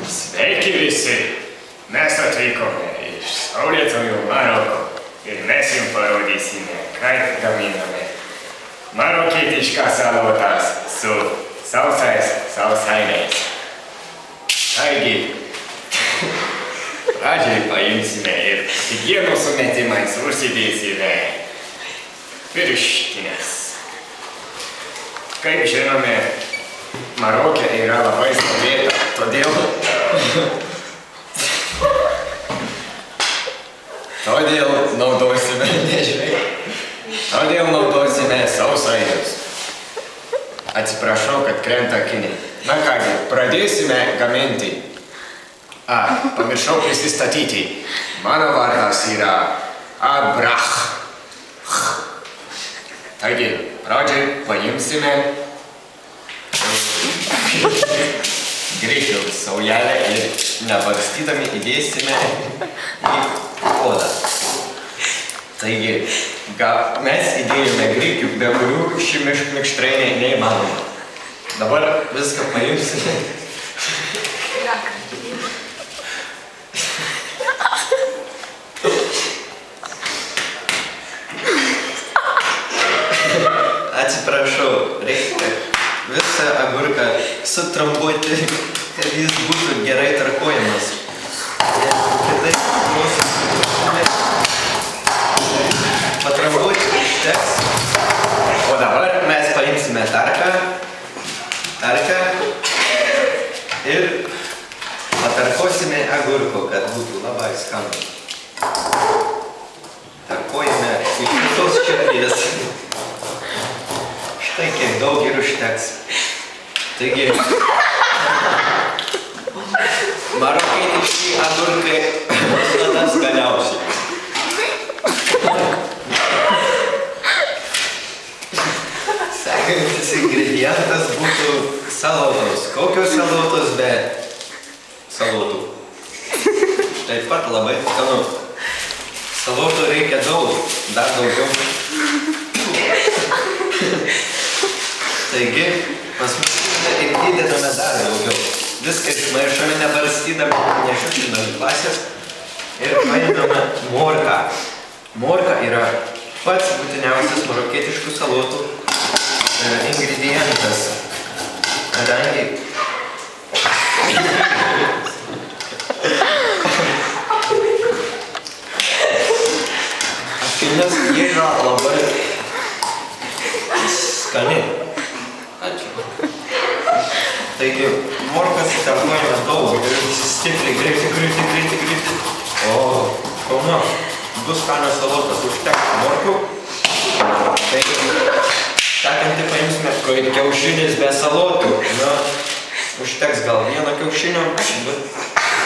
Sveiki visi! Mes atvykome iš saulėtojo Maroko ir mes jums parodysime, kaip gaminame marokietišką salotas su sausainiais. Taigi, pradžiai paimsime ir higienos sumetimais užsidėsime pirštines. Kaip žinome, Maroke yra labai saulėta, todėl naudosime sausainius. Atsiprašau, kad krenta akiniai. Na kągi, pradėsime gaminti. Pamiršau prisistatyti. Mano vardas yra Abrach. Taigi, pradžiai paimsime grikių saujelę ir nebarstydami įdėsime į odą. Taigi, mes įdėjome grikių, be kurių ši mikštrainė neįmanoma. Dabar viską paimsime. Atsiprašau, reikia visą agurką sutrambuoti, kad jis būtų gerai tarkuojamas. Patrambuoti užteks. O dabar mes paimsime tarką ir patarkuosime agurko, kad būtų labai skanu. Tarkuojame iš visos širdies. Štai kiek daug ir užteks. Taigi, marokietiški agurkai visada skaniausi. Sekantis ingredientas būtų salotos. Kokios salotos be salotų? Taip pat labai skanu. Salotų reikia daug, dar daugiau. Taigi, pas mus ir įdedame dar daugiau. Viską išmaišome nebarstydami, nešiukšlinami klasės ir paėmame morką. Morka yra pats būtiniausias marokietiškų salotų ingredientas, kadangi nes jie yra labai skani. Ačiū. Taigi, morkas tarkuojame daug ir stipriai, greitai. O, kauna, bus skanios salotas, užteks morkų. Taigi, sekantį paimsime kiaušinis be salotų. Na, užteks gal vieną kiaušinio, bet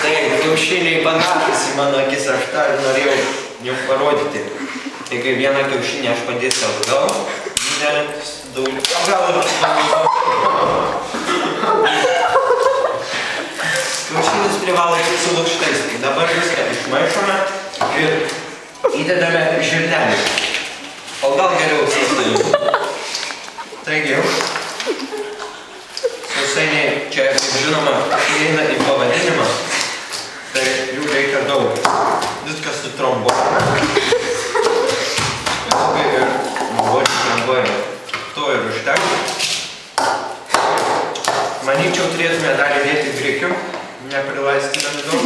tai kiaušiniai panašus į mano akis, aš tą norėjau jums parodyti. Taigi, vieną kiaušinį aš padėsiu atgal. Kiaušinis privalo būti su lukštais. Dabar viską išmaišome ir įdedame žirnelį. O gal geriau sausainių. Taigi, sausainiai čia, kaip žinoma, įeina į pavadinimą. Tai jų reikia daug. Viskas sutrombuojama. To ir užteks. Manyčiau, turėtume dar įdėti grikių, neprilaistydami daug.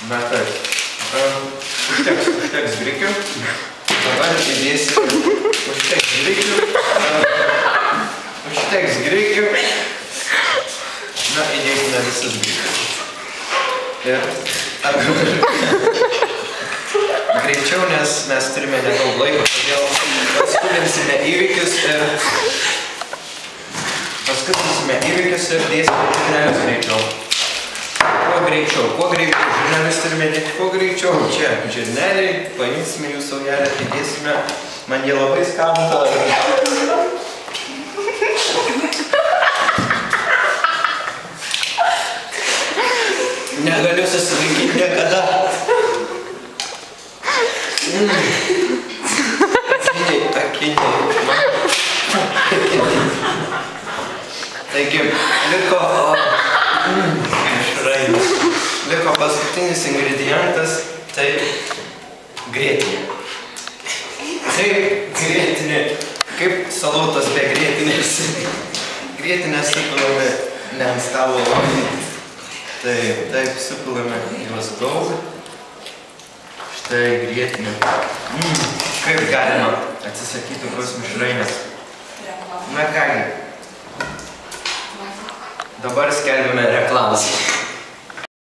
Na taip. Užteks grikių. Dabar įdėsime. Užteks grikių. Na, įdėkime visus grikius. Ir greičiau, nes mes turime nedaug laiko, todėl paskubinsime įvykius ir dėsime žirnelius greičiau. Kuo greičiau žirnelius turime dėti, kuo greičiau. Čia žirneliai, paimsime jų saujelę, tai dėsime, man jie labai skamba. Negaliu susilaikyti niekada. Akiniai. Taigi, liko paskutinis ingredientas, tai grietinė. Tai grietinė, kaip salotos be grietinės. Grietinės supilame ne ant stalo. Taip, supilame juos daug. Štai grietinė. Kaip galima atsisakyti tokios mišrainės. Na kągi. Dabar skelbime reklamas.